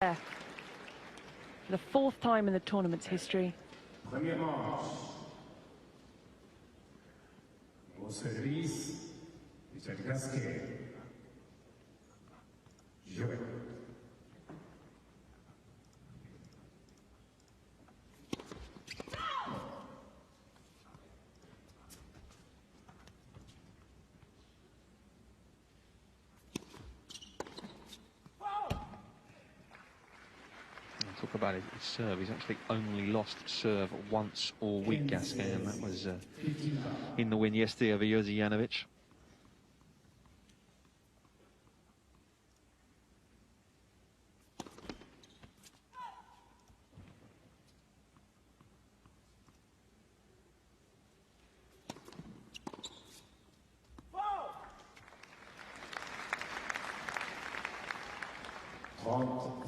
For the fourth time in the tournament's history. Premier match. Au service, Richard Gasquet. Joël. Talk about his serve. He's actually only lost serve once all week, Gasquet, and that was in the win yesterday over Jerzy Janowicz.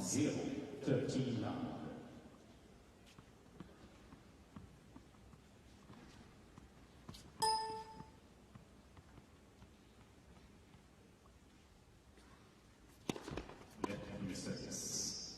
Zero. 13 now. Let me say this.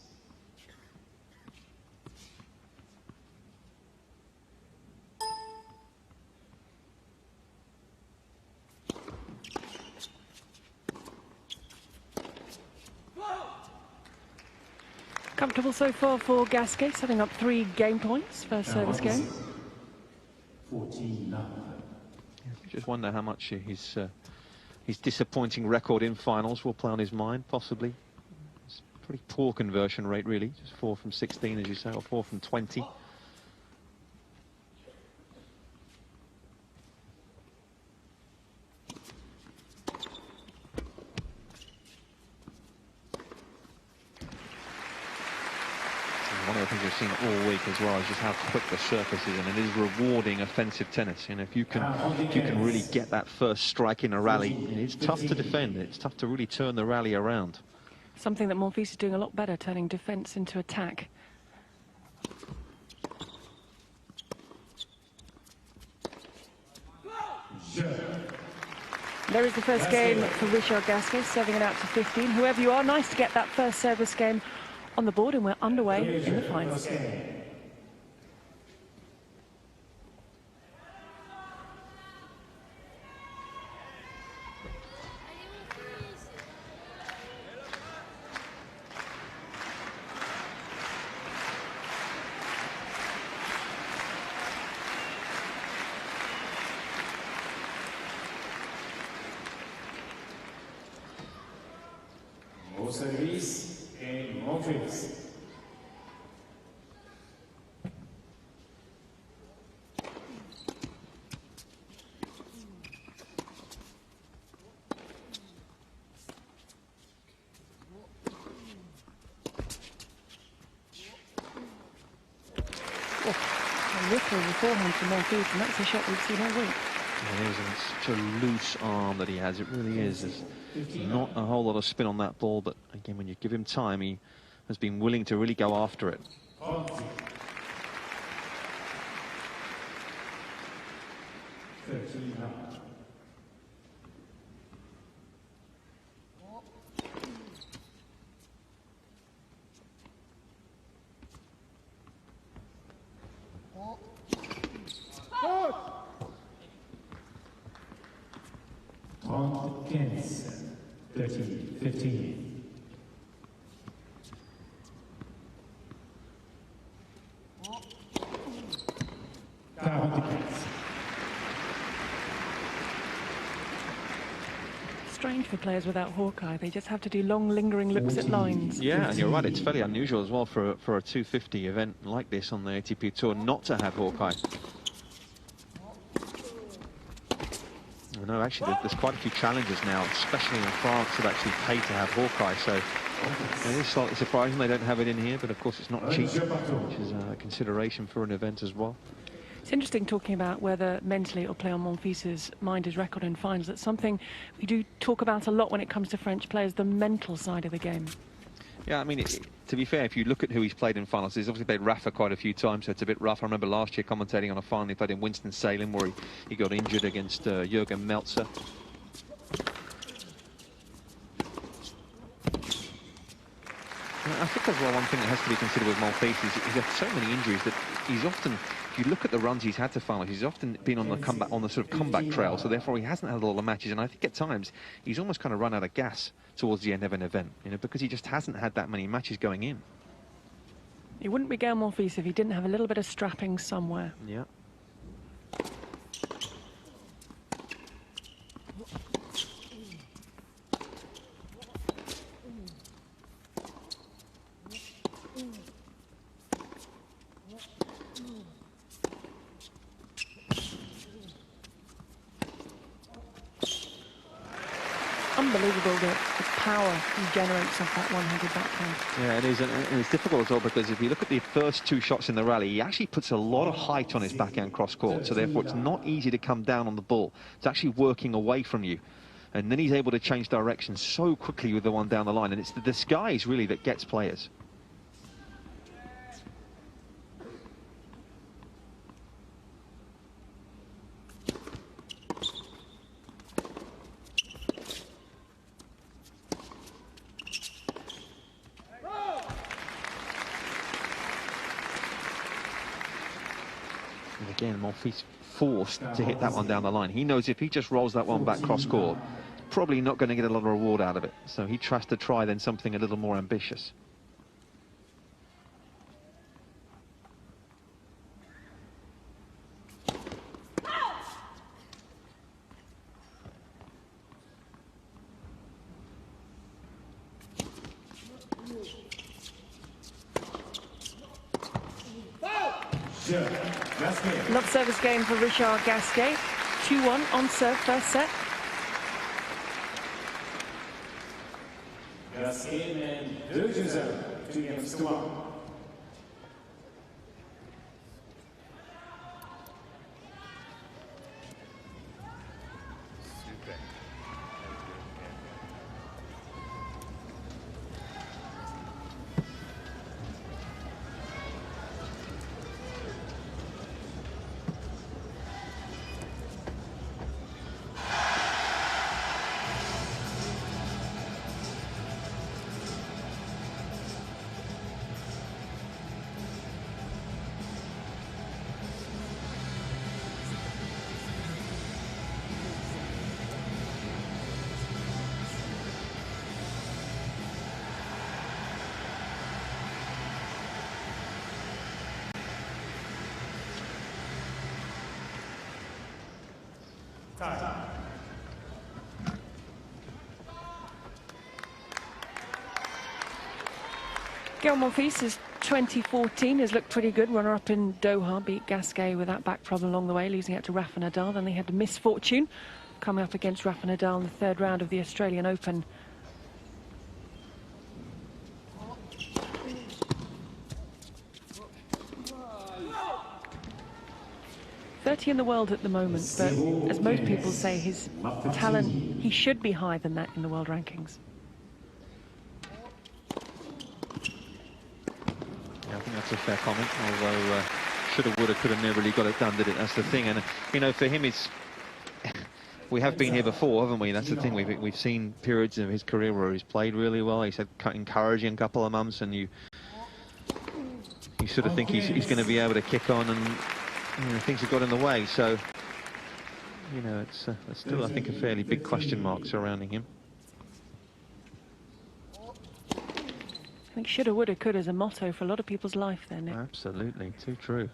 Comfortable so far for Gasquet, setting up 3 game points, first service game. 14 now. Just wonder how much his disappointing record in finals will play on his mind, possibly. It's a pretty poor conversion rate, really. Just 4 from 16, as you say, or 4 from 20. One of the things we've seen all week as well is just how quick the surface is, and it is rewarding offensive tennis. You know, if you can really get that first strike in a rally, it's tough to defend. It's tough to really turn the rally around. Something that Monfils is doing a lot better, turning defence into attack. There is the first game for Richard Gasquet, serving it out to 15. Whoever you are, nice to get that first service game on the board, and we're underway in the finals. Au service et Monfils. A ripple beforehand from Monfils, and that's a shot we've seen all week. It is, and it's such a loose arm that he has. It really is. There's not a whole lot of spin on that ball, but again, when you give him time, he has been willing to really go after it. Against 13, 15. Strange for players without Hawkeye. They just have to do long, lingering looks at lines. Yeah, and you're right. It's fairly unusual as well for a 250 event like this on the ATP Tour not to have Hawkeye. No, actually, there's quite a few challenges now, especially in France, that actually pay to have Hawkeye. So it is slightly surprising they don't have it in here, but of course it's not cheap, which is a consideration for an event as well. It's interesting talking about whether mentally it'll play on Monfils' mind, his record in finals. That's something we do talk about a lot when it comes to French players, the mental side of the game. Yeah, I mean, to be fair, if you look at who he's played in finals, he's obviously played Rafa quite a few times, so it's a bit rough. I remember last year commentating on a final he played in Winston-Salem where he got injured against Jürgen Melzer. I think think as well one thing that has to be considered with Monfils is he's had so many injuries that he's often, if you look at the runs he's had to finals, he's often been on the comeback, on the sort of comeback trail, so therefore he hasn't had a lot of matches, and I think at times he's almost kind of run out of gas towards the end of an event, you know, because he just hasn't had that many matches going in. He wouldn't be Gael Monfils if he didn't have a little bit of strapping somewhere. Yeah. Unbelievable the power he generates off that one-handed backhand. Yeah, it is, and it's difficult as well because if you look at the first two shots in the rally, he actually puts a lot of height on his backhand cross-court, so therefore it's not easy to come down on the ball. It's actually working away from you. And then he's able to change direction so quickly with the one down the line, and it's the disguise really that gets players. And again, Monfils forced to hit that one down the line. He knows if he just rolls that one back cross-court, probably not going to get a lot of reward out of it. So he tries to try then something a little more ambitious. Love service game for Richard Gasquet. 2-1 on serve, first set. Gasquet mène 2-0, deuxième score. Gael Monfils, 2014, has looked pretty good. Runner-up in Doha, beat Gasquet with that back problem along the way, losing out to Rafa Nadal. Then they had the misfortune coming up against Rafa Nadal in the third round of the Australian Open. .30 in the world at the moment, but as most people say, his talent, he should be higher than that in the world rankings. Yeah, I think that's a fair comment, although shoulda, woulda, coulda never really got it done, did it? That's the thing, and you know, for him it's... we have been here before, haven't we? That's the thing, we've seen periods of his career where he's played really well, he's had encouraging couple of months, and you sort of think he's going to be able to kick on, and you know, things have got in the way, so you know, it's still, I think, a fairly big question mark surrounding him. I think shoulda, woulda, coulda is a motto for a lot of people's life there, Nick. Absolutely, too true.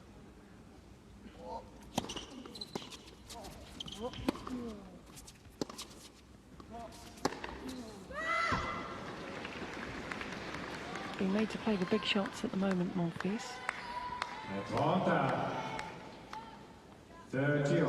Being made to play the big shots at the moment, Monfils. Atlanta. 30.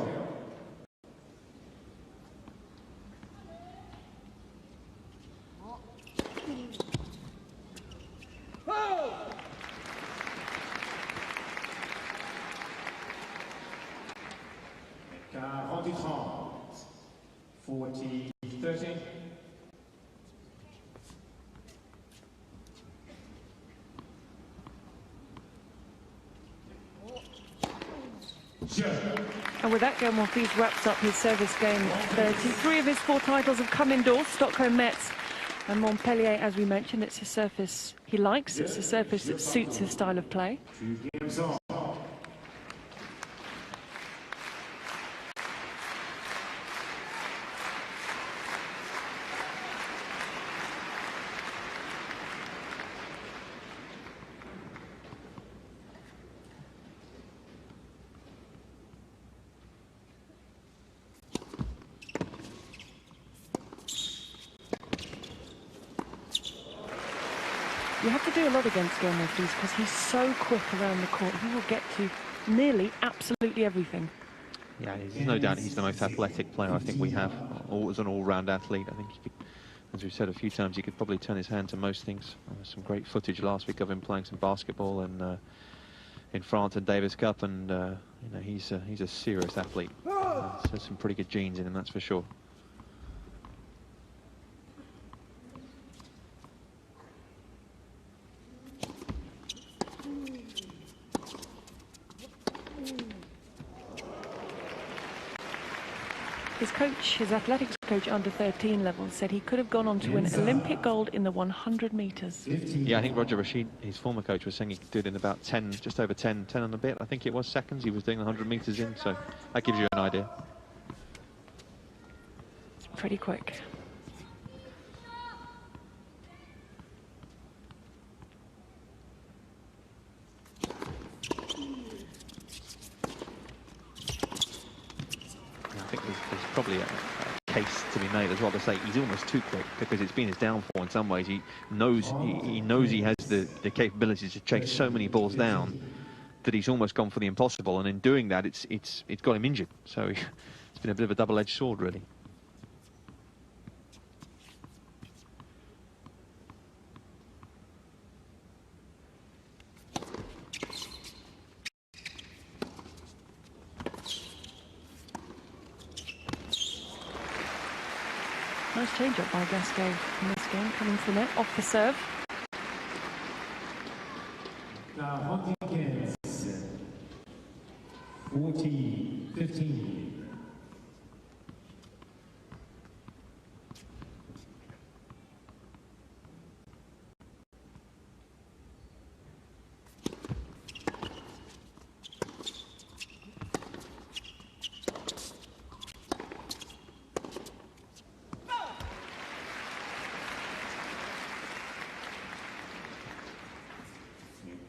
Quarante-30. 40-30. And with that, Gael Monfils wraps up his service game 30. 3 of his 4 titles have come indoors. Stockholm Mets And Montpellier, as we mentioned, it's a surface he likes. It's a surface that suits his style of play. 2 games on. You have to do a lot against Gael Monfils because he's so quick around the court. He will get to nearly absolutely everything. Yeah, there's no doubt he's the most athletic player I think we have. As an all-round athlete, I think he could, as we've said a few times, he could probably turn his hand to most things. Some great footage last week of him playing some basketball in France and Davis Cup, and you know, he's a serious athlete. There's some pretty good genes in him, that's for sure. His coach, his athletics coach under 13 level, said he could have gone on to win Olympic gold in the 100 meters. Yeah, I think Roger Rashid, his former coach, was saying he could do it in about 10, just over 10 and a bit, I think it was, seconds. He was doing the 100 meters in, so that gives you an idea. It's pretty quick. I think there's probably a case to be made as well to say he's almost too quick, because it's been his downfall in some ways. He knows he has the capabilities to chase so many balls down that he's almost gone for the impossible, and in doing that it's got him injured. So it's been a bit of a double-edged sword, really. Nice change-up by Gasquet in this game, coming from it, off the serve. Now, Monfils, 14-15.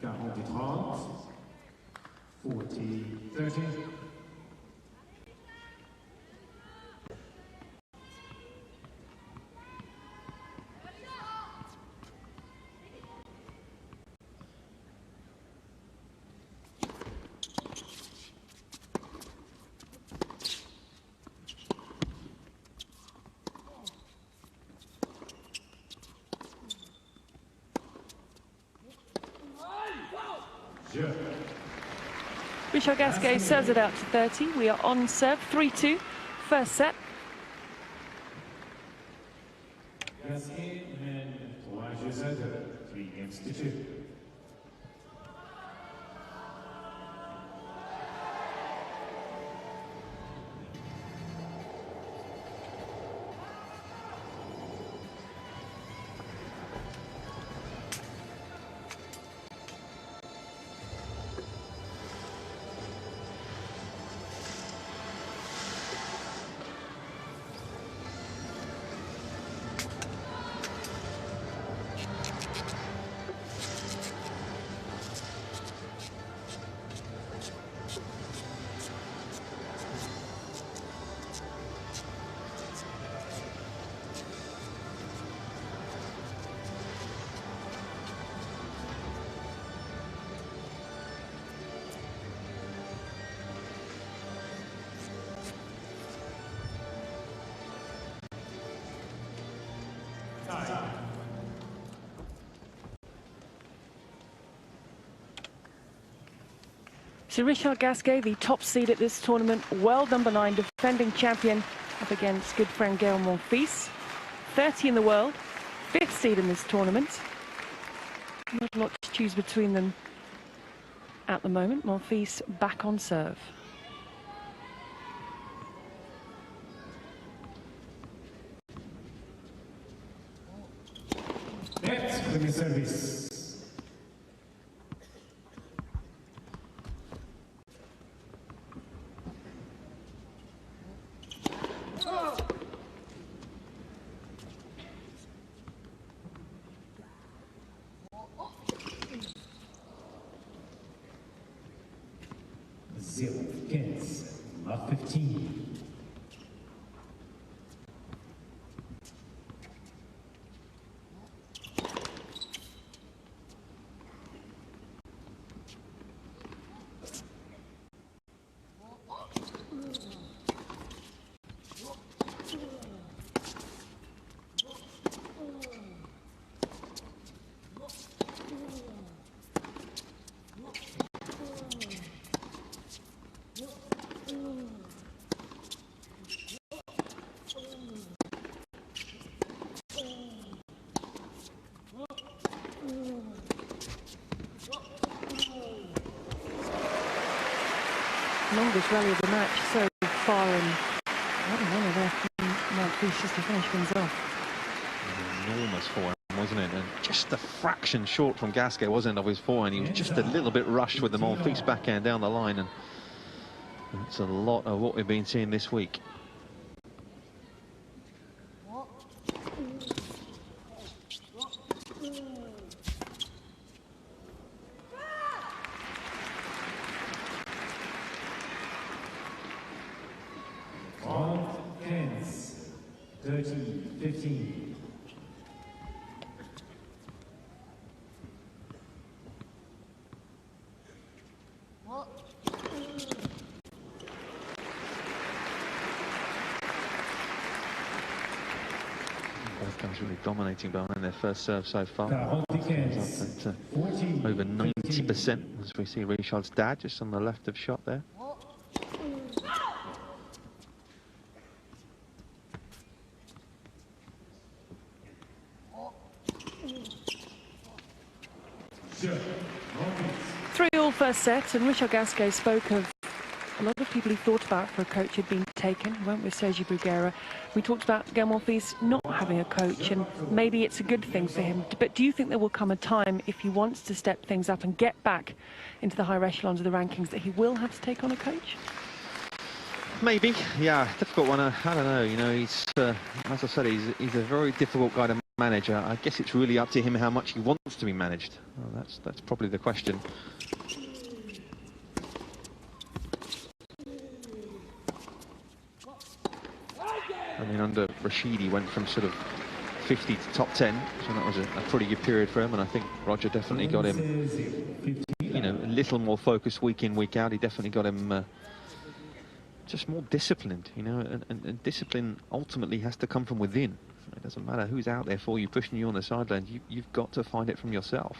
Gael 40-30. Richard Gasquet serves it out to 30. We are on serve, 3-2, first set. Gasquet and 3-2. So Richard Gasquet, the top seed at this tournament, world number 9, defending champion, up against good friend Gael Monfils. 30 in the world, 5th seed in this tournament. Not a lot to choose between them at the moment. Monfils back on serve. Second service. Zero, 15, mark 15. Longest rally of the match so far, and I don't know there from Monfils just to finish things off. Enormous forehand, wasn't it? And just a fraction short from Gasquet, wasn't it, of his forehand? He was just a little bit rushed with the Monfils backhand down the line, and that's a lot of what we've been seeing this week. Monfils, 30, 15. Both guys really dominating behind their first serve so far. 40, Over 90%, as we see Richard's dad just on the left of shot there. Three all first sets, and Richard Gasquet spoke of a lot of people he thought about for a coach had been taken. He went with Sergi Bruguera. We talked about Gael Monfils not having a coach, and maybe it's a good thing for him. But do you think there will come a time, if he wants to step things up and get back into the higher echelons of the rankings, that he will have to take on a coach? Maybe, yeah, difficult one. I don't know. You know, he's as I said, he's a very difficult guy to manage. I guess it's really up to him how much he wants to be managed. Well, that's probably the question. I mean, under Rashid, he went from sort of 50 to top 10, so that was a pretty good period for him. And I think Roger definitely got him, you know, a little more focused week in, week out. He definitely got him just more disciplined, you know, and discipline ultimately has to come from within. It doesn't matter who's out there for you, pushing you on the sidelines. You've got to find it from yourself.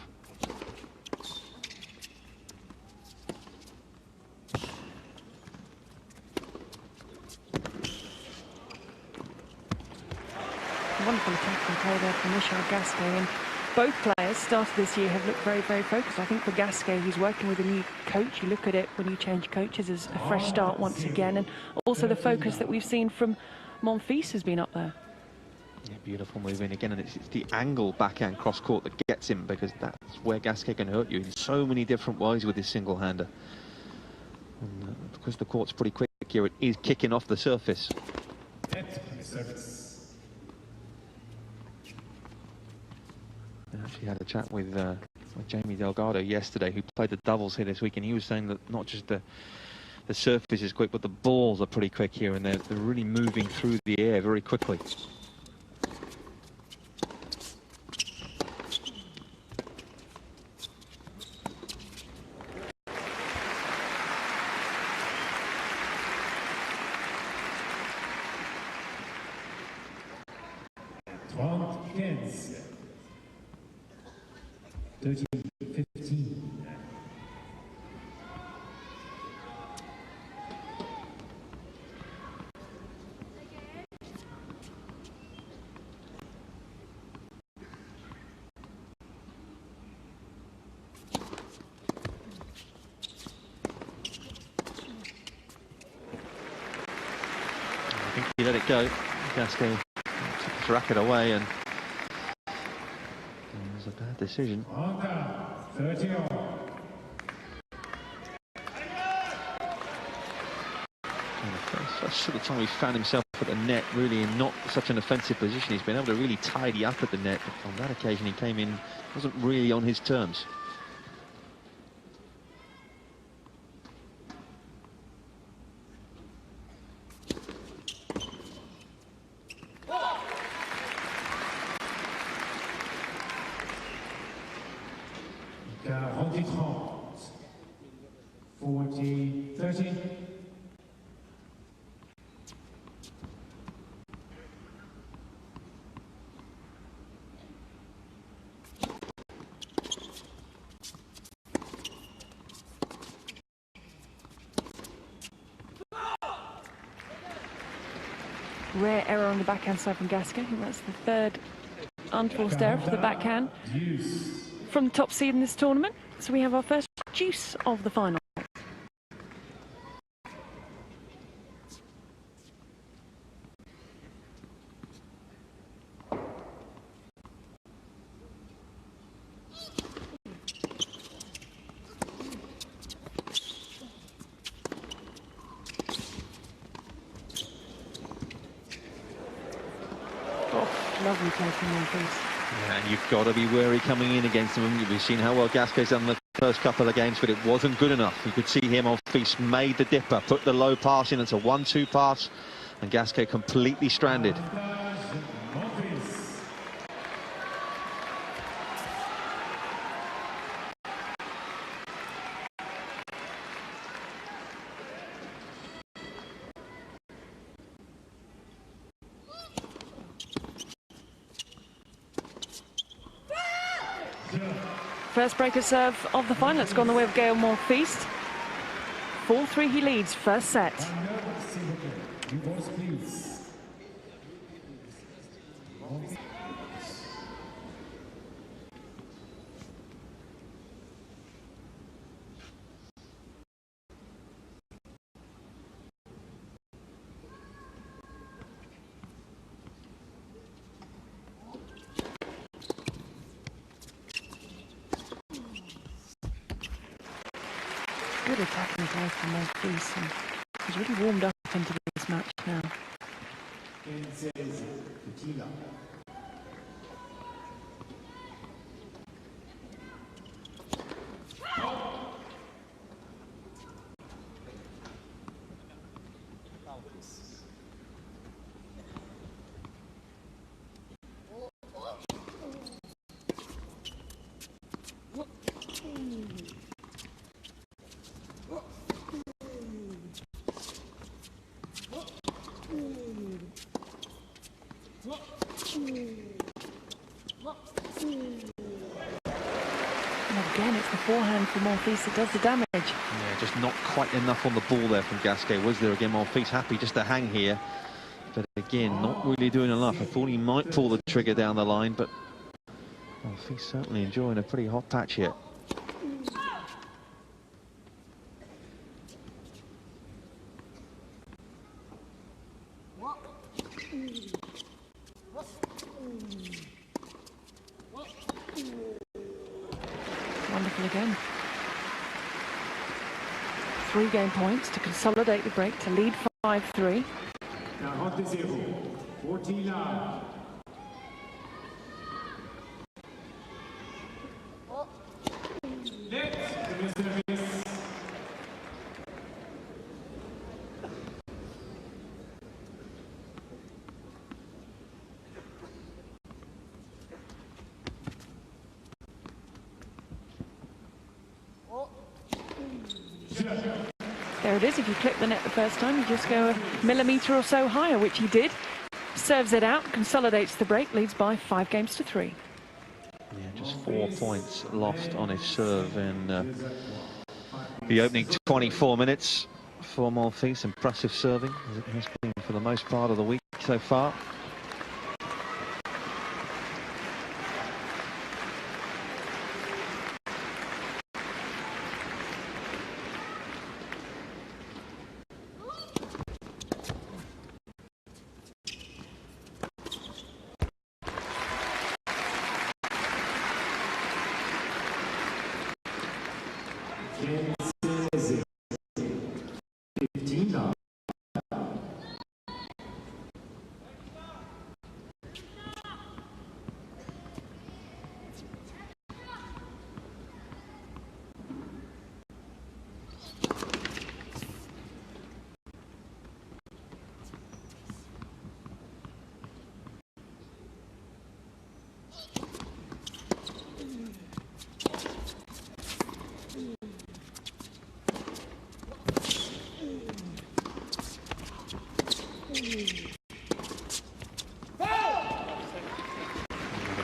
Wonderful attacking play there from Richard Gasquet, and both players started this year have looked very, very focused. I think for Gasquet, he's working with a new coach. You look at it when you change coaches as a fresh start once again, and also the focus that we've seen from Monfils has been up there. Yeah, beautiful move in again, and it's the angle backhand cross court that gets him, because that's where Gasquet can hurt you in so many different ways with his single-hander. And because the court's pretty quick here, it is kicking off the surface. I actually had a chat with Jamie Delgado yesterday, who played the doubles here this week, and he was saying that not just the surface is quick, but the balls are pretty quick here, and they're really moving through the air very quickly. Monfils, 30, 15. I think he let it go. Gasquet took his racket away, and there's a bad decision. 30-all. First sort of time he found himself at the net, really in not such an offensive position. He's been able to really tidy up at the net, but on that occasion he came in, wasn't really on his terms. Rare error on the backhand side from Gasquet. I think that's the third unforced error for the backhand from the top seed in this tournament. So we have our first deuce of the final. Lovely play from Monfils. Yeah, and you've got to be wary coming in against them. We've seen how well Gasquet's done the first couple of games, but it wasn't good enough. You could see here Monfils made the dipper, put the low pass in. It's a 1-2 pass, and Gasquet completely stranded. First breaker serve of the final. It's gone the way of Gael Monfils. 4-3 he leads, first set. Good attacking play from Monfils, and he's really warmed up into this match now. Again, it's the forehand for Monfils that does the damage. Yeah, just not quite enough on the ball there from Gasquet, was there? Again, Monfils happy just to hang here, but again, not really doing enough. I thought he might pull the trigger down the line, but Monfils certainly enjoying a pretty hot patch here. Wonderful again. 3 game points to consolidate the break, to lead 5-3. 40-0, 14-9. There it is. If you clip the net the first time, you just go a millimetre or so higher, which he did. Serves it out, consolidates the break, leads by 5 games to 3. Yeah, just 4 points lost on his serve in the opening 24 minutes for Monfils. Impressive serving, as it has been for the most part of the week so far. 15.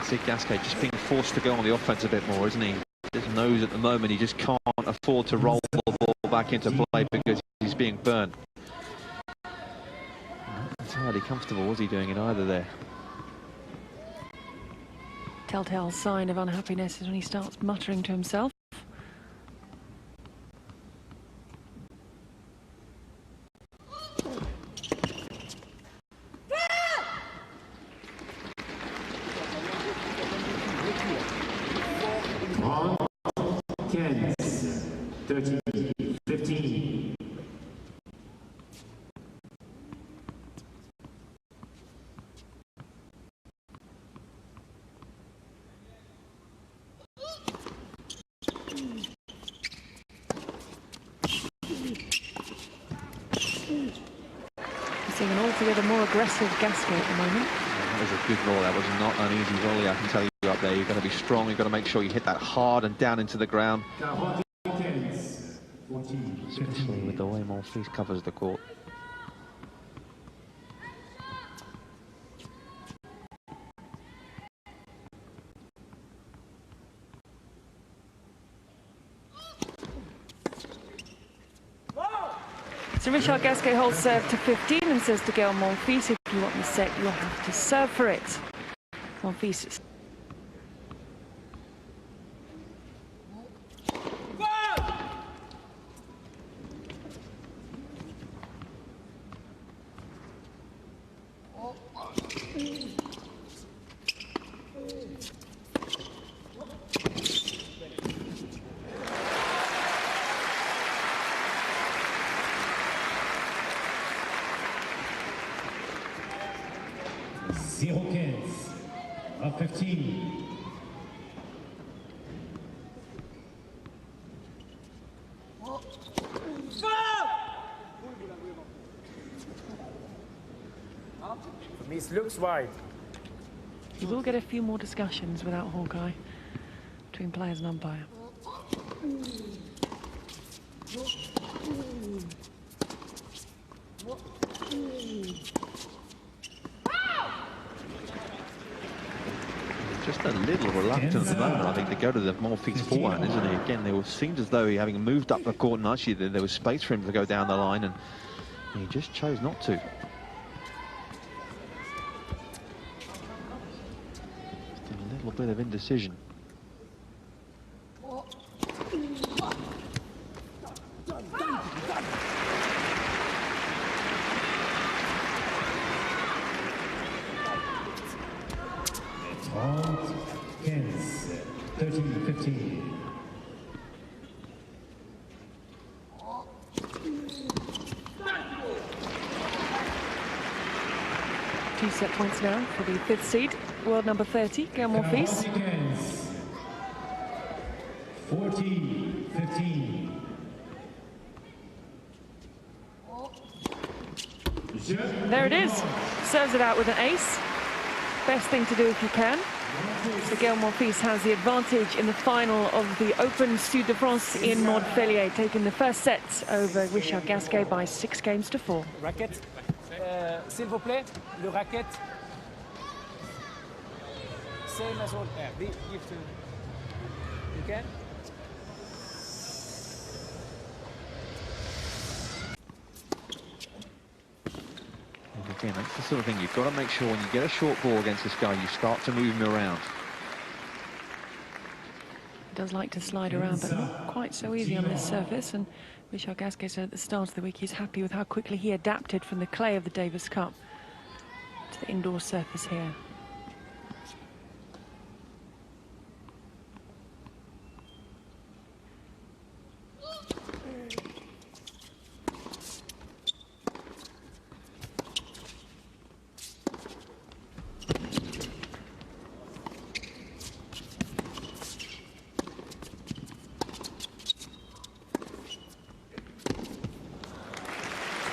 See Gasquet just being forced to go on the offense a bit more, isn't he? Just knows at the moment he just can't afford to roll the ball back into play because he's being burnt. Not entirely comfortable, was he, doing it either there? Telltale sign of unhappiness is when he starts muttering to himself. Monfils, 13, 15. Seeing an altogether more aggressive Gasquet at the moment. That was a good roll. That was not an easy volley, I can tell you up there. You've got to be strong. You've got to make sure you hit that hard and down into the ground. Especially with the way Monfils covers the court. So Richard Gasquet holds serve to 15 and says to Gael Monfils, if you want the set, you'll have to serve for it. Monfils. À 15. Miss looks wide. You will get a few more discussions without Hawkeye between players and umpire. Just a little reluctant at the moment, I think, to go to the Monfils forehand, isn't he? Again, it seemed as though he, having moved up the court, and actually there was space for him to go down the line, and he just chose not to. Just a little bit of indecision. Monfils, 13, 15. Two set points now for the fifth seed, world number 30, Gael Monfils. 14, 15. There it is. Serves it out with an ace. Best thing to do if you can. So Gael Monfils has the advantage in the final of the Open Sud de France in Montpellier, taking the first set over Richard Gasquet by 6 games to 4. Racket. S'il vous plaît, le racket. Same as all. Give to. You can. Again, that's the sort of thing you've got to make sure when you get a short ball against this guy, you start to move him around. He does like to slide around, but not quite so easy on this surface. And Richard Gasquet said at the start of the week he's happy with how quickly he adapted from the clay of the Davis Cup to the indoor surface here.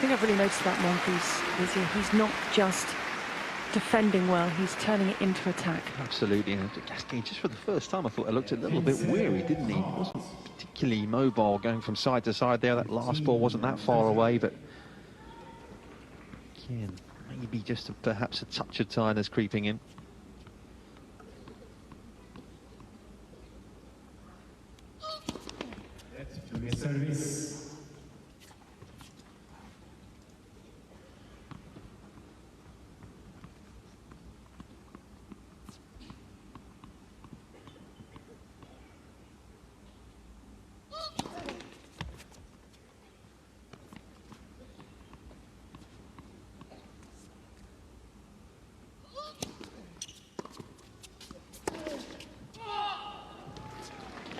thing I've really noticed about Monfils is he's not just defending well, he's turning it into attack. Absolutely, and Gasquet, just for the first time, I thought it looked a little bit weary, didn't he? He wasn't particularly mobile going from side to side there. That last ball wasn't that far away, but again, maybe just perhaps a touch of tiredness creeping in. Service.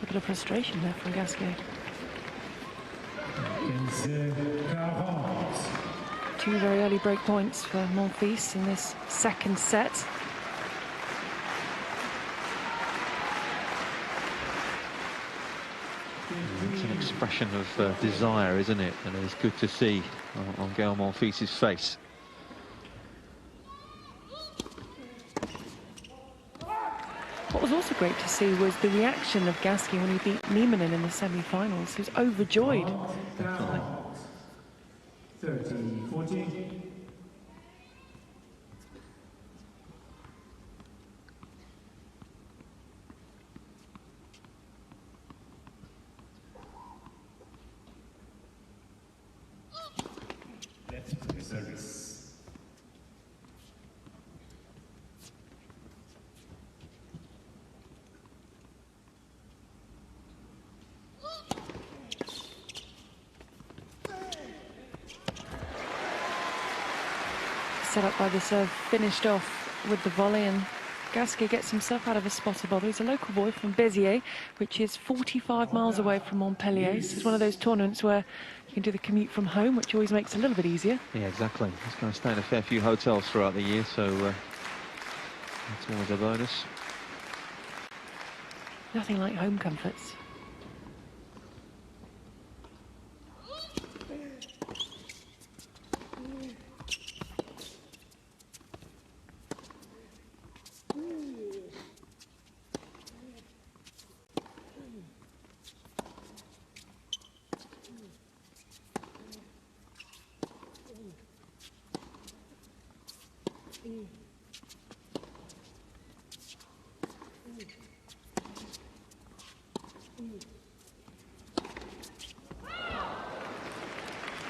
A bit of frustration there from Gasquet. Two very early break points for Monfils in this second set. It's an expression of desire, isn't it? And it's good to see on Gael Monfils' face. What was also great to see was the reaction of Gasquet when he beat Niemanen in the semi-finals. He was overjoyed. 30-40. Service. Set up by the serve, finished off with the volley, and Gasquet gets himself out of a spot of bother. He's a local boy from Béziers, which is 45 miles away from Montpellier. This is one of those tournaments where you can do the commute from home, which always makes it a little bit easier. Yeah, exactly. He's going to stay in a fair few hotels throughout the year, so that's always a bonus. Nothing like home comforts.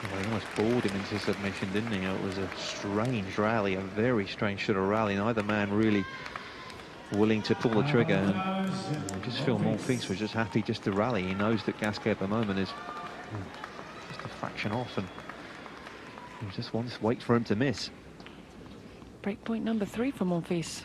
Well, he almost balled him into submission, didn't he? It was a strange rally, a very strange sort of rally. Neither man really willing to pull the trigger. And I just feel Monfils was just happy just to rally. He knows that Gasquet at the moment is just a fraction off, and he just wants to wait for him to miss. Breakpoint number 3 for Monfils.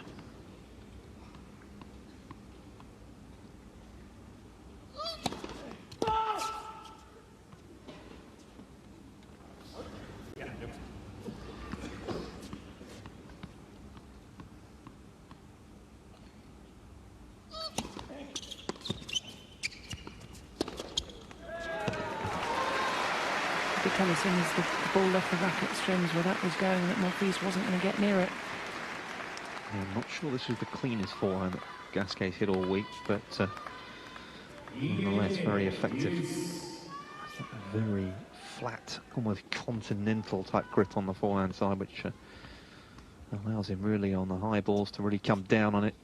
As soon as the ball left the racket strings where that was going, that Monfils wasn't going to get near it. Yeah, I'm not sure this was the cleanest forehand that Gasquet's hit all week, but nonetheless very effective. A very flat, almost continental type grip on the forehand side, which allows him really on the high balls to really come down on it.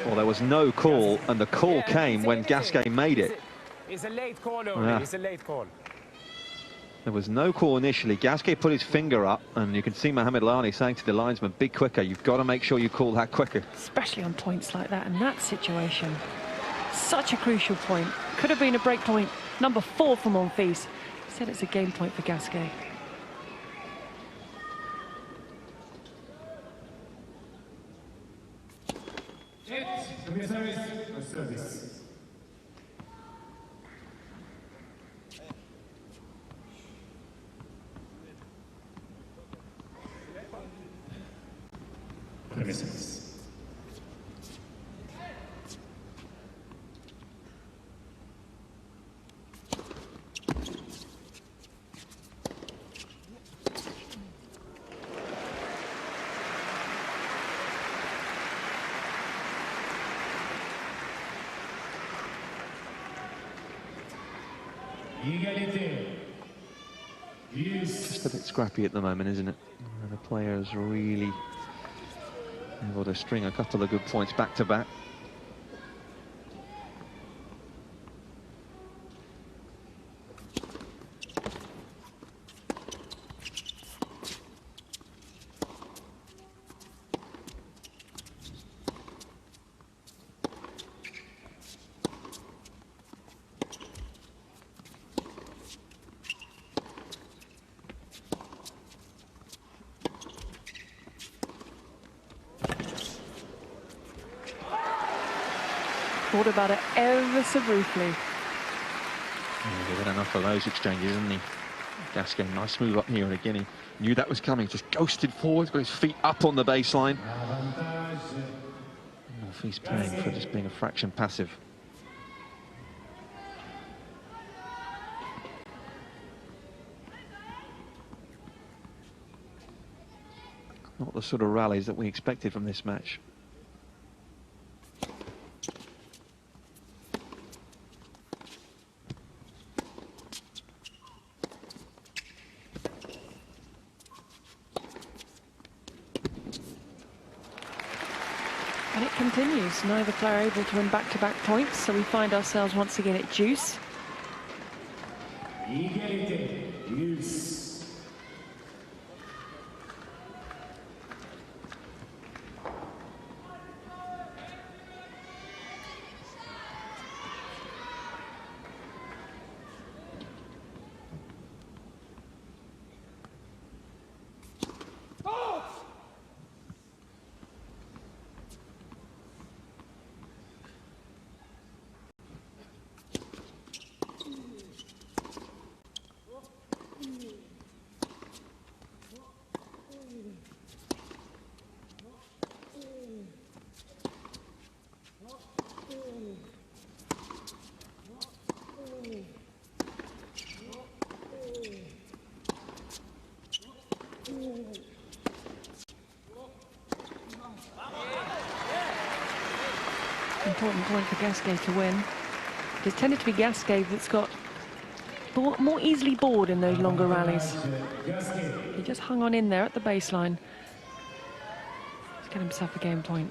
Well, there was no call, and the call came when Gasquet made it. It's a late call only. It's a late call. There was no call initially. Gasquet put his finger up, and you can see Mohamed Lani saying to the linesman, "Be quicker. You've got to make sure you call that quicker." Especially on points like that in that situation. Such a crucial point. Could have been a break point number 4 for Monfils. Said it's a game point for Gasquet. Premier service, service. Premier service. Just a bit scrappy at the moment, isn't it? And the players really able to string a couple of good points back to back. Thought about it ever so briefly. Yeah, they've had enough of those exchanges, hasn't he? Gasquet, nice move up here, and again he knew that was coming, just ghosted forward, got his feet up on the baseline. He's playing for just being a fraction passive. Not the sort of rallies that we expected from this match. And it continues. Neither player able to win back-to-back points, so we find ourselves once again at deuce. Égalité, deuce. Important point for Gasquet to win. It's tended to be Gasquet that's got more easily bored in those longer rallies. He just hung on in there at the baseline. He's got himself a game point.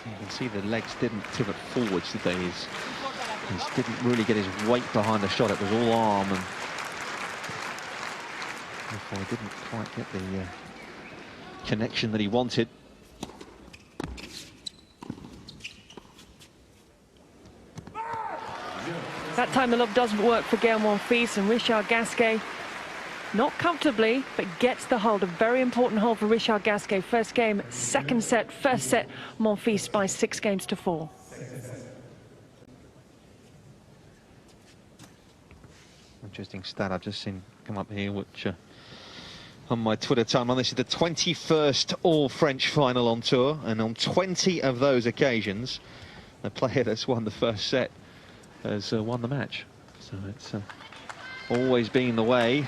You can see the legs didn't pivot forwards today. He didn't really get his weight behind the shot. It was all arm, and therefore he didn't quite get the connection that he wanted. That time the lob doesn't work for Gael Monfils, and Richard Gasquet, not comfortably, but gets the hold. A very important hold for Richard Gasquet. First game, second set, first set, Monfils by 6-4. Interesting stat I've just seen come up here, which on my Twitter timeline, this is the 21st all-French final on tour, and on 20 of those occasions, the player that's won the first set has won the match. So it's always been the way. And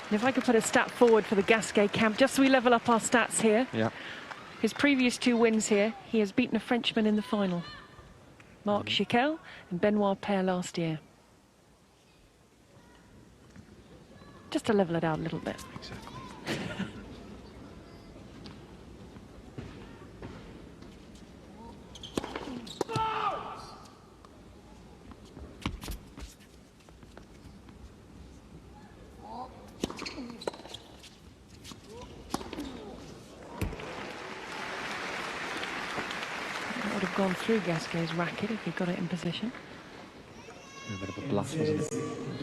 if I could put a stat forward for the Gasquet camp, just so we level up our stats here. Yeah. His previous 2 wins here, he has beaten a Frenchman in the final. Marc Gael and Benoit Paire last year. Just to level it out a little bit. Exactly. have gone through Gasquet's racket if he got it in position. A bit of a bluff, wasn't it?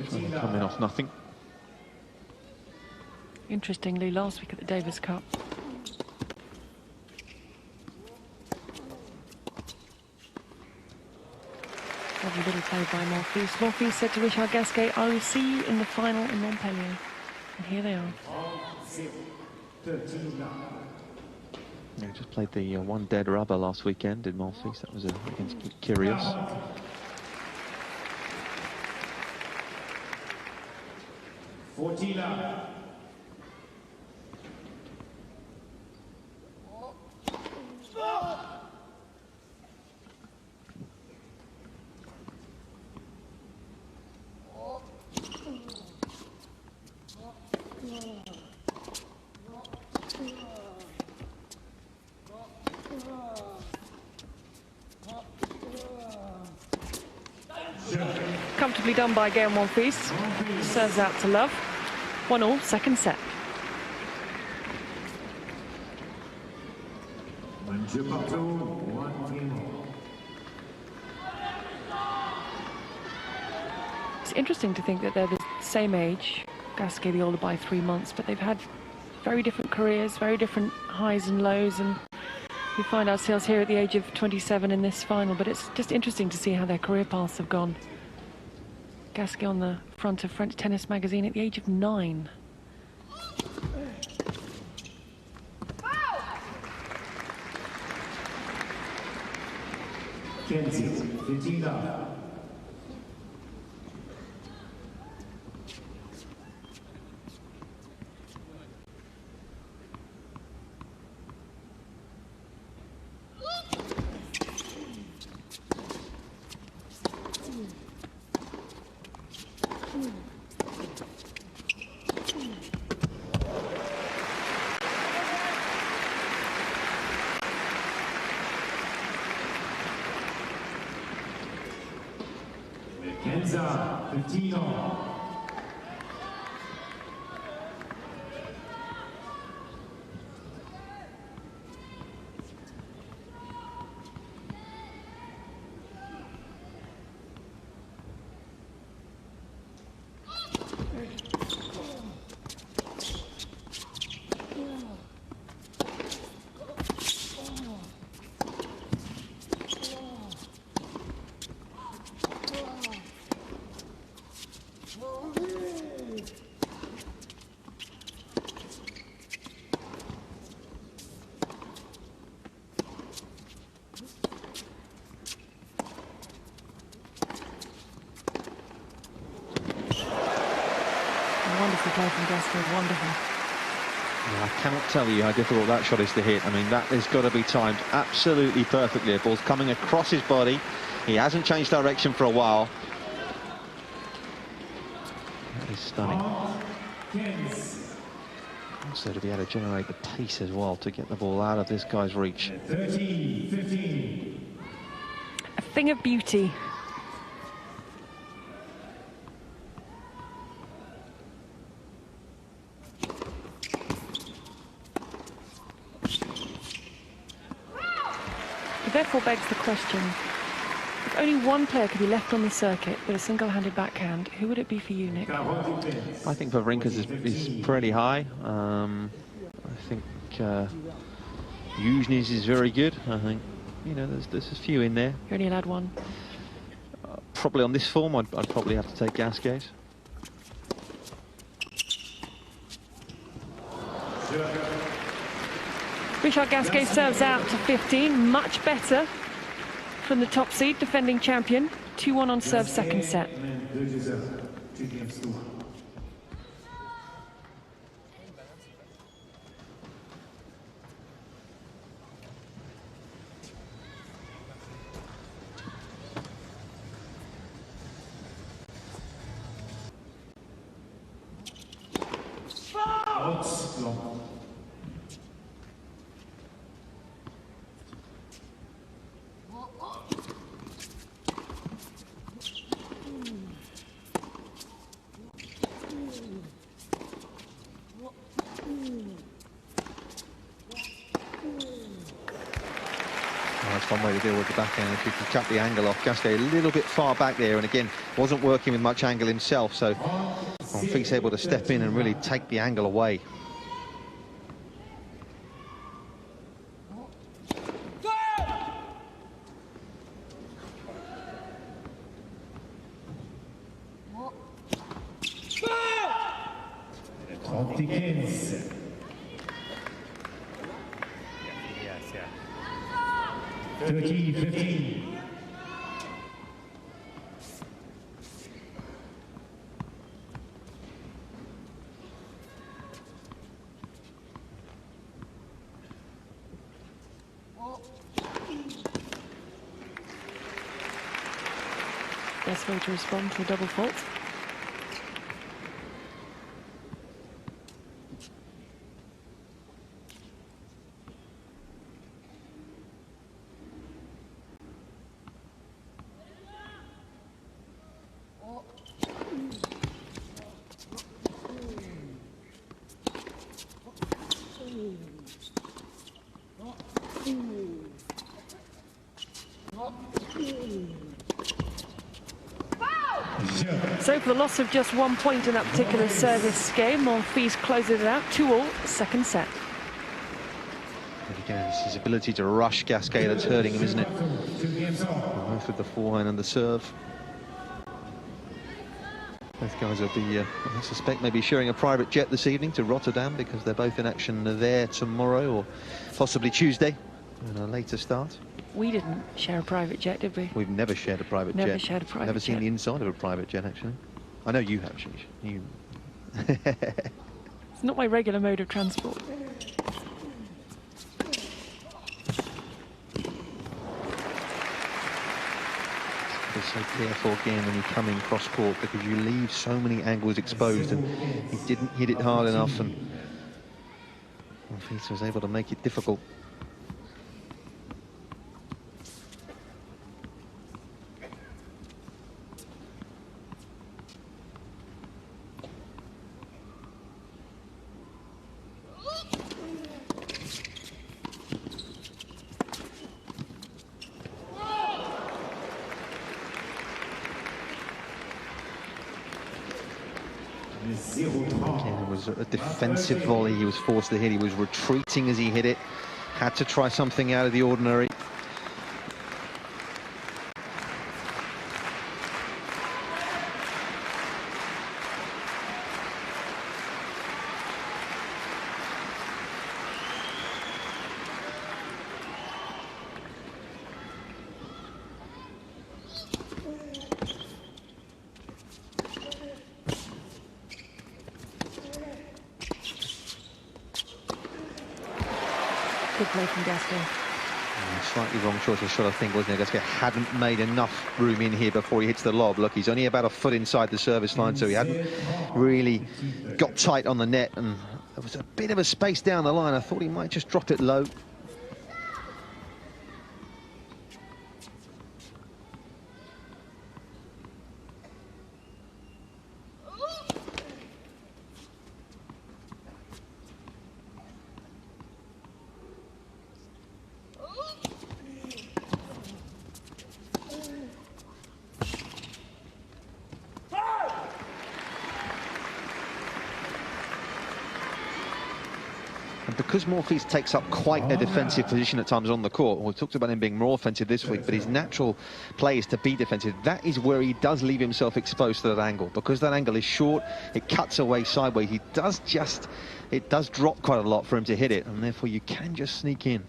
Trying to come in off nothing. Interestingly, last week at the Davis Cup, lovely little play by Monfils. Monfils said to Richard Gasquet, "I will see you in the final in Montpellier." And here they are. Yeah, just played the one dead rubber last weekend in Monfils. That was against Curious. Comfortably done by Gael Monfils. Serves out to Love. 1-1, second set. It's interesting to think that they're the same age, Gasquet the older by 3 months, but they've had very different careers, very different highs and lows, and we find ourselves here at the age of 27 in this final, but it's just interesting to see how their career paths have gone. Gasquet on the front of French Tennis magazine at the age of 9. Kenzie, 15 love. Kenza, 15 ans. Wonderful play from Gasquet, wonderful. Yeah, I cannot tell you how difficult that shot is to hit. I mean, that has got to be timed absolutely perfectly. The ball's coming across his body. He hasn't changed direction for a while. That is stunning. Also to be able to generate the pace as well to get the ball out of this guy's reach. 13-15. A thing of beauty. It therefore begs the question, if only one player could be left on the circuit with a single-handed backhand, who would it be for you, Nick? I think Wawrinka's is pretty high. I think Yuzhny's is very good. I think, you know, there's a few in there. You're only allowed one. Probably on this form, I'd probably have to take Gasquet. Richard Gasquet serves out to 15, much better from the top seed, defending champion. 2-1 on serve, second set. Well, that's one way to deal with the backhand. If you can cut the angle off. Gasquet a little bit far back there, and again, wasn't working with much angle himself, so Monfils able to step in and really take the angle away. Yes, yeah. 30-15. Best way to respond to a double fault. So for the loss of just 1 point in that particular service game, Monfils closes it out 2-all, second set. And again, it's his ability to rush Gasquet that's hurting him, isn't it? Both with the forehand and the serve. Both guys will be, I suspect, maybe sharing a private jet this evening to Rotterdam, because they're both in action there tomorrow or possibly Tuesday in a later start. We didn't share a private jet, did we? We've never shared a private jet. Never shared a private Never seen jet. the inside of a private jet, actually. I know you have, Sheesh. You. It's not my regular mode of transport. Be so careful again when you come in cross court, because you leave so many angles exposed, and he didn't hit it hard enough, and Monfils was able to make it difficult. Again, it was a defensive volley he was forced to hit. He was retreating as he hit it. Had to try something out of the ordinary. Good play from Gasquet. Slightly wrong choice of shot, I think, wasn't it? Gasquet hadn't made enough room in here before he hits the lob. Look, he's only about a foot inside the service line, so he hadn't really got tight on the net, and there was a bit of a space down the line. I thought he might just drop it low. And because Monfils takes up quite a defensive position at times on the court, we talked about him being more offensive this week, but his natural play is to be defensive. That is where he does leave himself exposed to that angle. Because that angle is short, it cuts away sideways. It does drop quite a lot for him to hit it, and therefore you can just sneak in.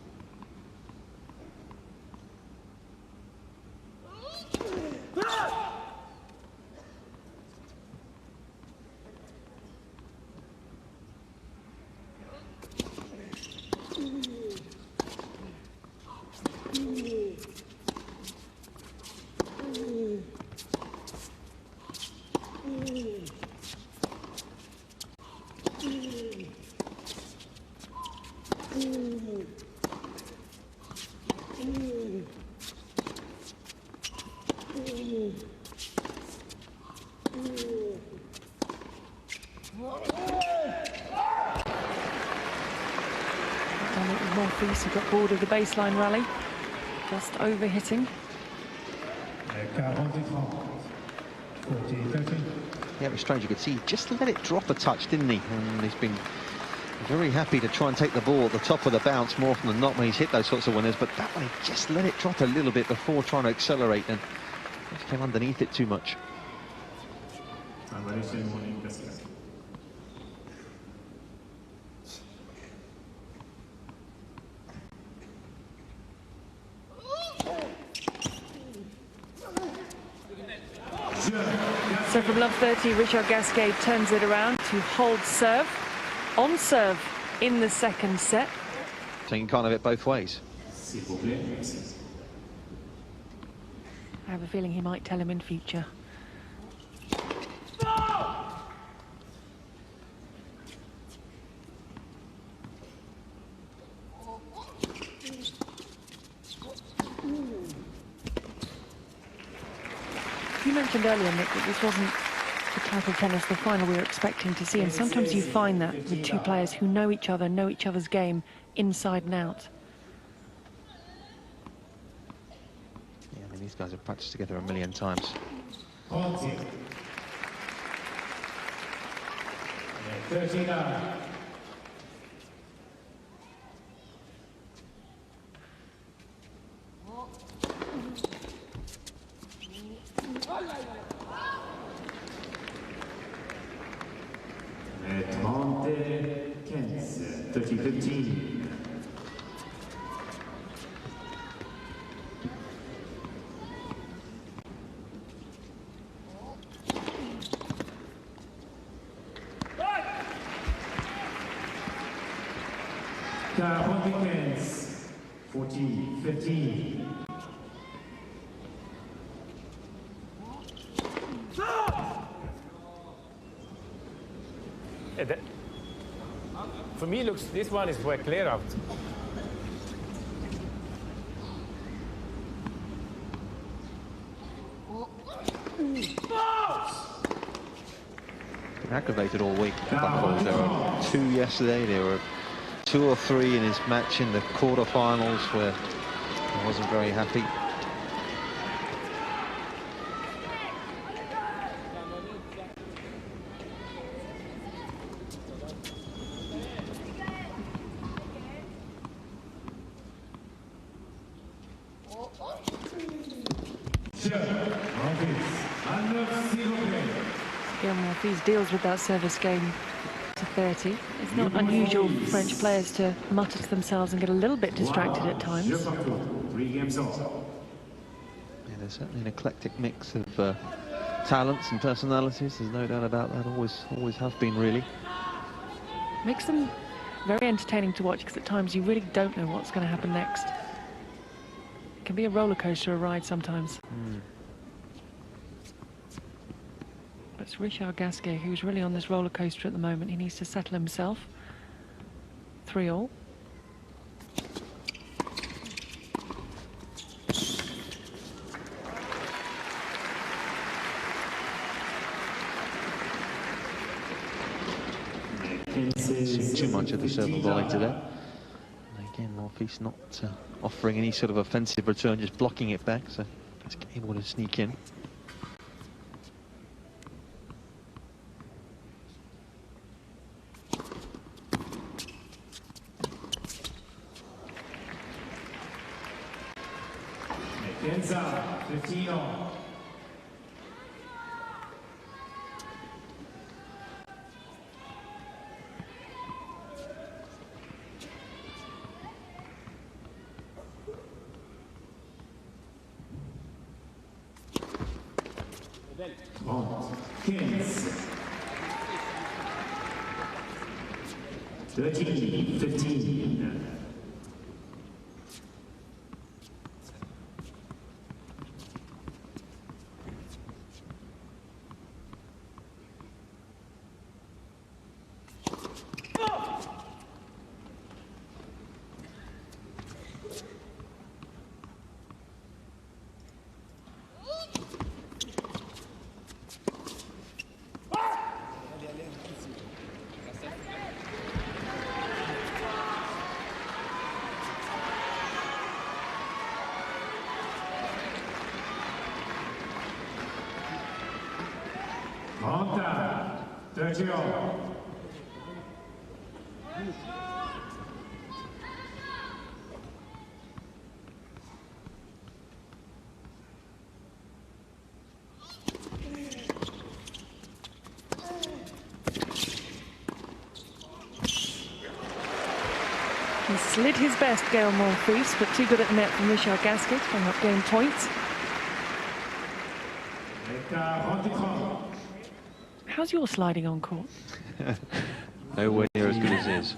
Monfils who got bored of the baseline rally. Just overhitting. 40-30. Yeah, it was strange. You could see he just let it drop a touch, didn't he? And he's been very happy to try and take the ball at the top of the bounce more often than not when he's hit those sorts of winners. But that one, he just let it drop a little bit before trying to accelerate, and just came underneath it too much. So from love 30, Richard Gasquet turns it around to hold serve, on serve in the second set. So you can kind of it both ways. I have a feeling he might tell him in future. You mentioned earlier, Nick, that this wasn't the type of tennis, the final we were expecting to see, and sometimes you find that with two players who know each other, know each other's game inside and out. Yeah, I mean, these guys have practiced together a million times. 39. Montpellier, 30-15. Monfils, 40-15. For me, looks this one is quite clear out. Been aggravated all week. There were 2 yesterday. There were 2 or 3 in his match in the quarterfinals where he wasn't very happy. Gael Monfils deals with that service game to 30. It's not unusual for French players to mutter to themselves and get a little bit distracted at times. Yeah, there's certainly an eclectic mix of talents and personalities. There's no doubt about that. Always have been, really. Makes them very entertaining to watch because at times you really don't know what's going to happen next. It can be a roller coaster, a ride sometimes. But it's Richard Gasquet who's really on this roller coaster at the moment. He needs to settle himself. 3-all. Too much of the serve and volley today. And again, Monfils not offering any sort of offensive return, just blocking it back, so it's able to sneak in. Genza, 15-all. Monfils, 13-15. 30 all. He slid his best, Gael Monfils, but too good at the net for Michel Gasquet to bring up game points. How's your sliding on court? Nowhere near as good as his.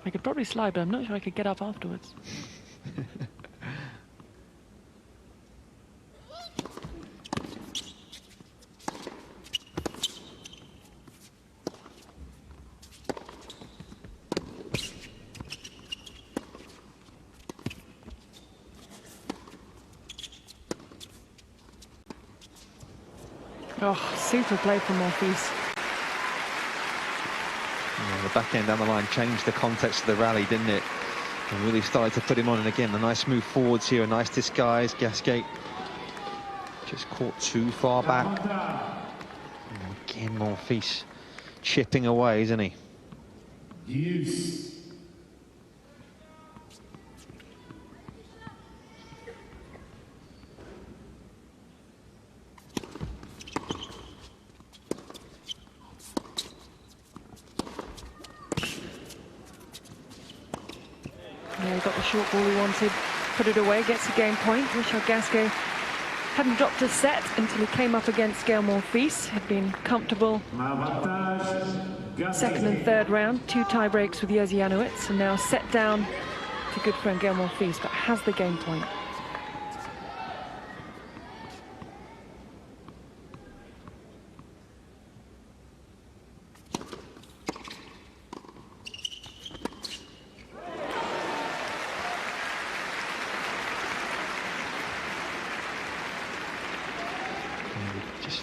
I could probably slide, but I'm not sure I could get up afterwards. Oh, super play from Monfils. Yeah, the backhand down the line changed the context of the rally, didn't it? And really started to put him on. And again, a nice move forwards here, a nice disguise. Gasquet just caught too far back. And again, Monfils chipping away, isn't he? Use. Yeah, he got the short ball he wanted, put it away, gets the game point. Michel Gasquet hadn't dropped a set until he came up against Gael Monfils. Had been comfortable second and third round, 2 tie breaks with Jerzy Janowicz, and now set down to good friend Gael Monfils, but has the game point.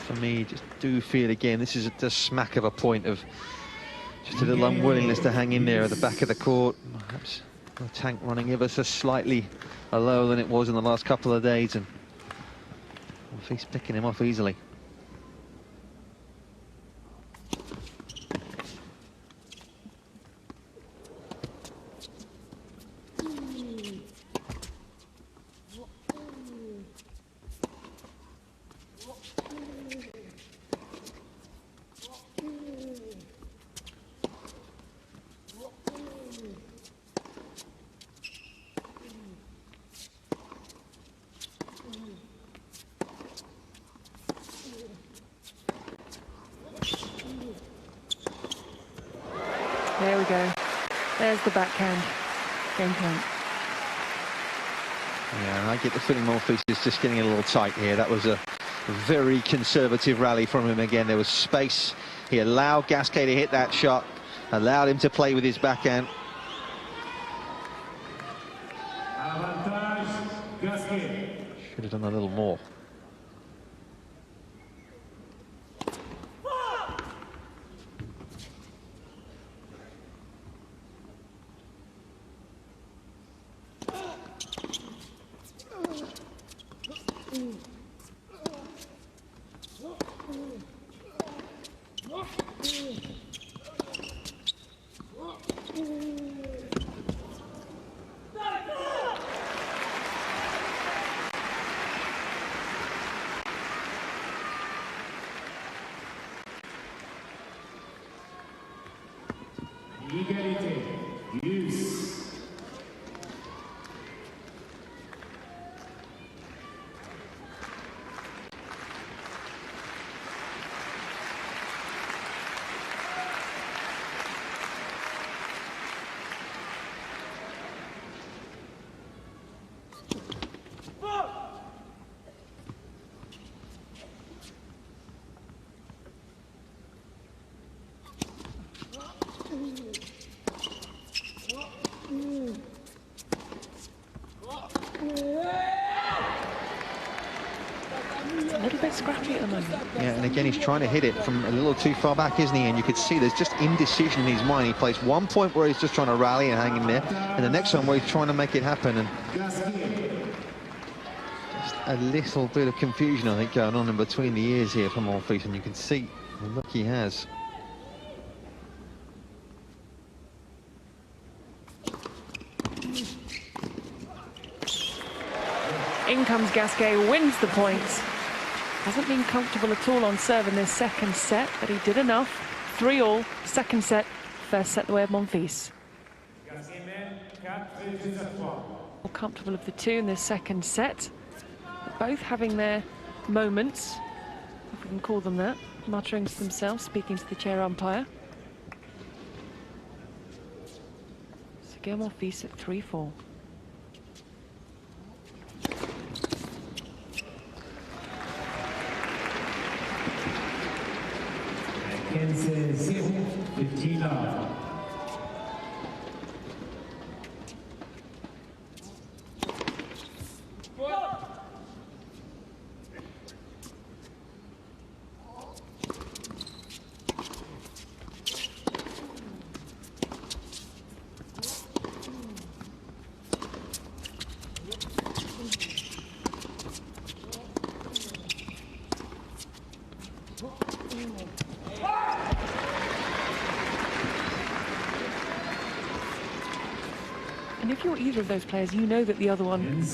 For me, just do feel again, this is a smack of a point of just a little unwillingness to hang in there at the back of the court. Perhaps the tank running ever so slightly lower than it was in the last couple of days, and he's picking him off easily. There we go. There's the backhand. Game point. Yeah, and I get the feeling Monfils is just getting a little tight here. That was a very conservative rally from him again. There was space. He allowed Gasquet to hit that shot, allowed him to play with his backhand. Avantage, Gasquet. Should have done a little more. Égalité. Use. scrappy at the moment. Yeah, and again, he's trying to hit it from a little too far back, isn't he? And you could see there's just indecision in his mind. He plays one point where he's just trying to rally and hang in there, and the next one where he's trying to make it happen. And just a little bit of confusion, I think, going on in between the ears here from Monfils, and you can see the look he has. In comes Gasquet, wins the points. Hasn't been comfortable at all on serve in this second set, but he did enough. 3-all, second set, first set the way of Monfils. More comfortable of the two in this second set. But both having their moments, if we can call them that, muttering to themselves, speaking to the chair umpire. So Gael Monfils at 3-4. And if you're either of those players, you know that the other one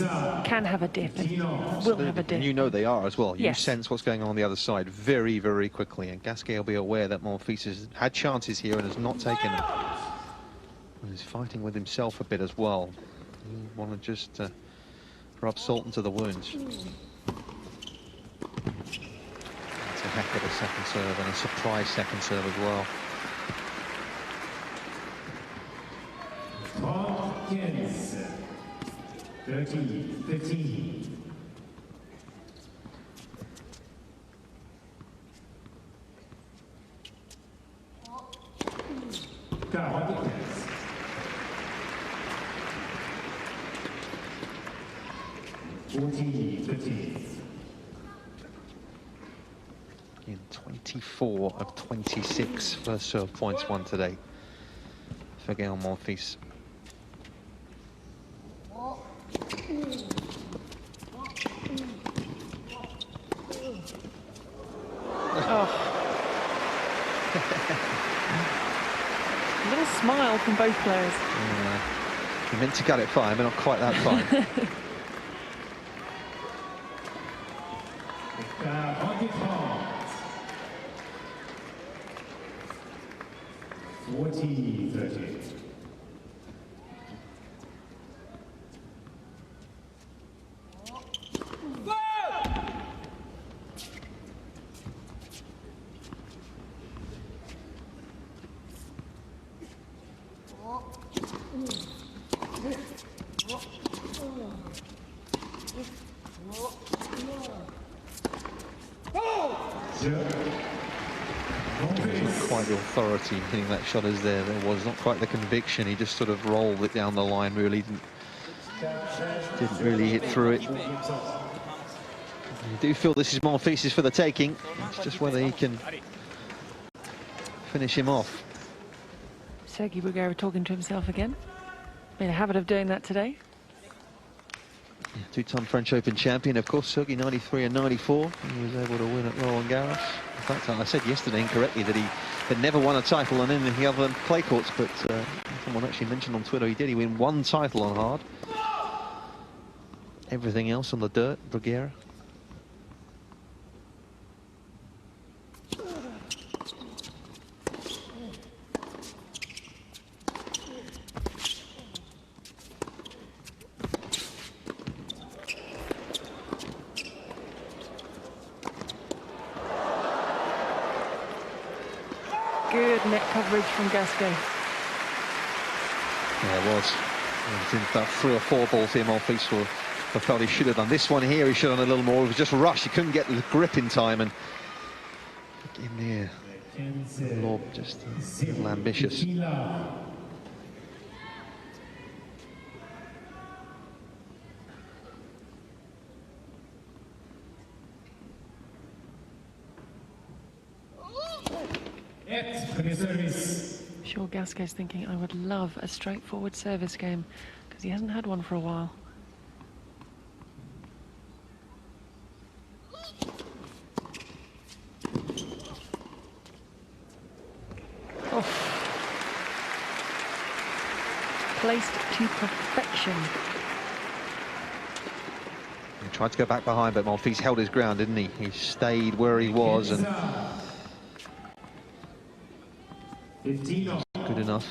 can have a dip and will have a dip. And you know they are as well. You Yes. sense what's going on the other side very, very quickly. And Gasquet will be aware that Monfils has had chances here and has not taken them. And he's fighting with himself a bit as well. You want to just rub salt into the wounds. It's a heck of a second serve and a surprise second serve as well. 13-15. In 24 of 26 first serve points won today for Gael Monfils. A little smile from both players. Yeah. He meant to get it fine, but not quite that fine. 40-30. Quite the authority hitting that shot as there was not quite the conviction. He just sort of rolled it down the line, really didn't really hit through it. You do feel this is Monfils for the taking. It's just whether he can finish him off. Sergi Bruguera talking to himself again. Made a habit of doing that today. Two-time French Open champion, of course, Sergi, 93 and 94. He was able to win at Roland Garros. In fact, I said yesterday incorrectly that he had never won a title on any other clay courts, but someone actually mentioned on Twitter he did. He win one title on hard. Everything else on the dirt, Bruguera. Good net coverage from Gasquet. Yeah, it was. I think about 3 or 4 balls here, Monfils felt he should have done. This one here, he should have done a little more. It was just rushed. He couldn't get the grip in time, and in there, lob just a little ambitious. Premier service. I'm sure Gasquet's thinking, I would love a straightforward service game, because he hasn't had one for a while. Oh. Placed to perfection. He tried to go back behind, but Monfils held his ground, didn't he? He stayed where he was, and 15 good enough.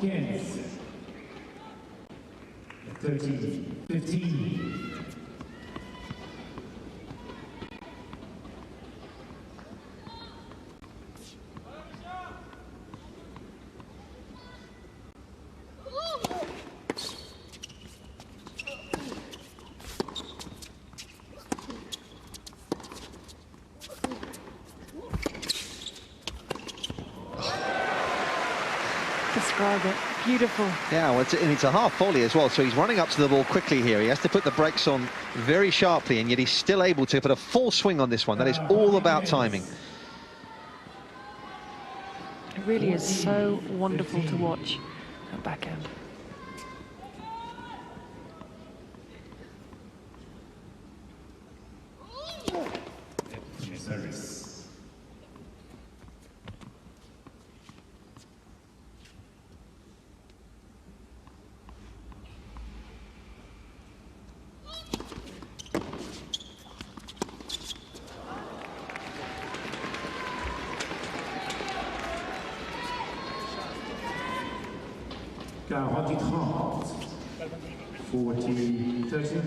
Yes. 13, 15. Describe it. Beautiful. Yeah, well, and it's a half volley as well, so he's running up to the ball quickly here. He has to put the brakes on very sharply, and yet he's still able to put a full swing on this one. That is all about timing. It really is so wonderful to watch at backhand. Service. Gael 40, 30.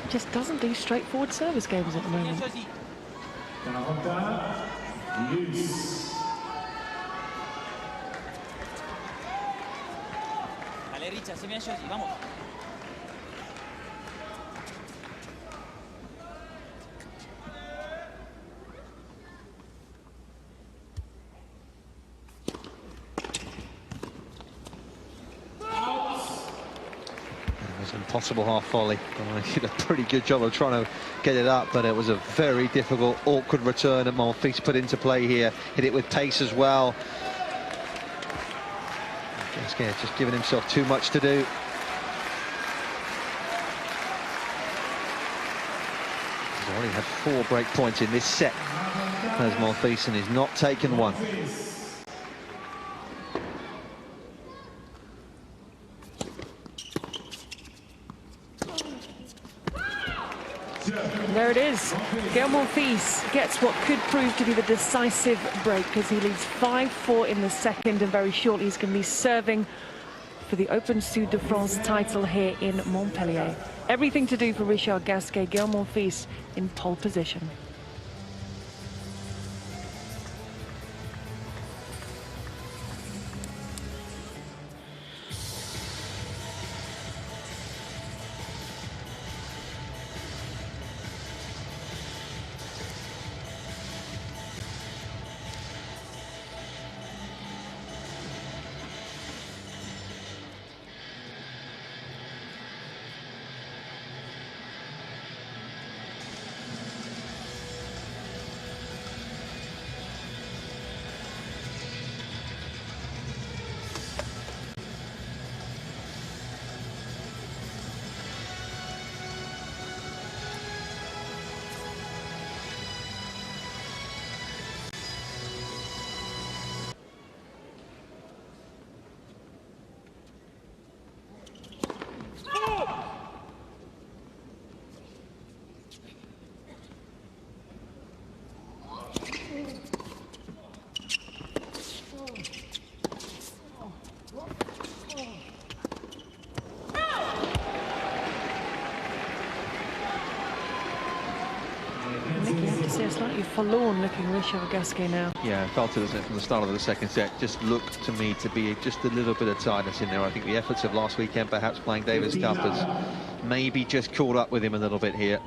Just doesn't do straightforward service games at the moment. Use. Dale, Richard, se bien Josie, vamos. Impossible half volley. He did a pretty good job of trying to get it up, but it was a very difficult, awkward return that Monfils put into play here. Hit it with pace as well. Gasquet just giving himself too much to do. He's already had 4 break points in this set as Monfils, and he's not taken one. There it is. Gael Monfils gets what could prove to be the decisive break, because he leads 5-4 in the second, and very shortly he's going to be serving for the Open Sud de France title here in Montpellier. Everything to do for Richard Gasquet. Gael Monfils in pole position. forlorn-looking Richard Gasquet now. Yeah, felt it, from the start of the second set. Just looked to me to be just a little bit of tiredness in there. I think the efforts of last weekend, perhaps playing Davis Cup, has maybe just caught up with him a little bit here.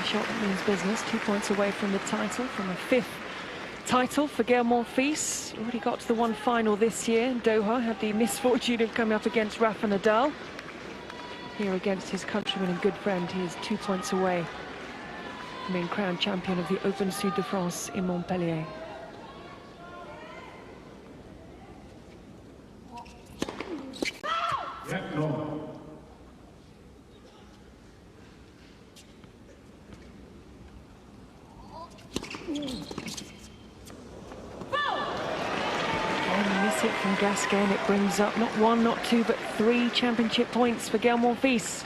Shot that means business. 2 points away from the title, from a 5th title for Gael Monfils. Already got to the one final this year in Doha. Had the misfortune of coming up against Rafa Nadal. Here against his countryman and good friend, he is 2 points away from being crowned champion of the Open Sud de France in Montpellier. Miss it from Gasquet, and it brings up not 1, not 2, but 3 championship points for Gael Monfils.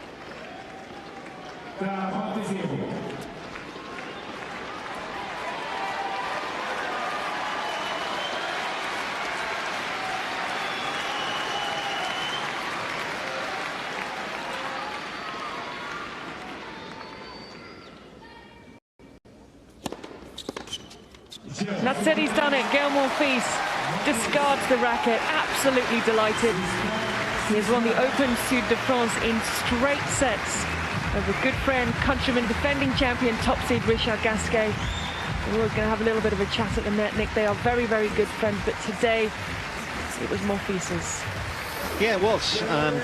That's it, he's done it. Gael Monfils discards the racket, absolutely delighted. He has won the Open Sud de France in straight sets over good friend, countryman, defending champion, top seed Richard Gasquet. We're always going to have a little bit of a chat at the net, Nick. They are very, very good friends, but today it was Monfils's. Yeah, it was, and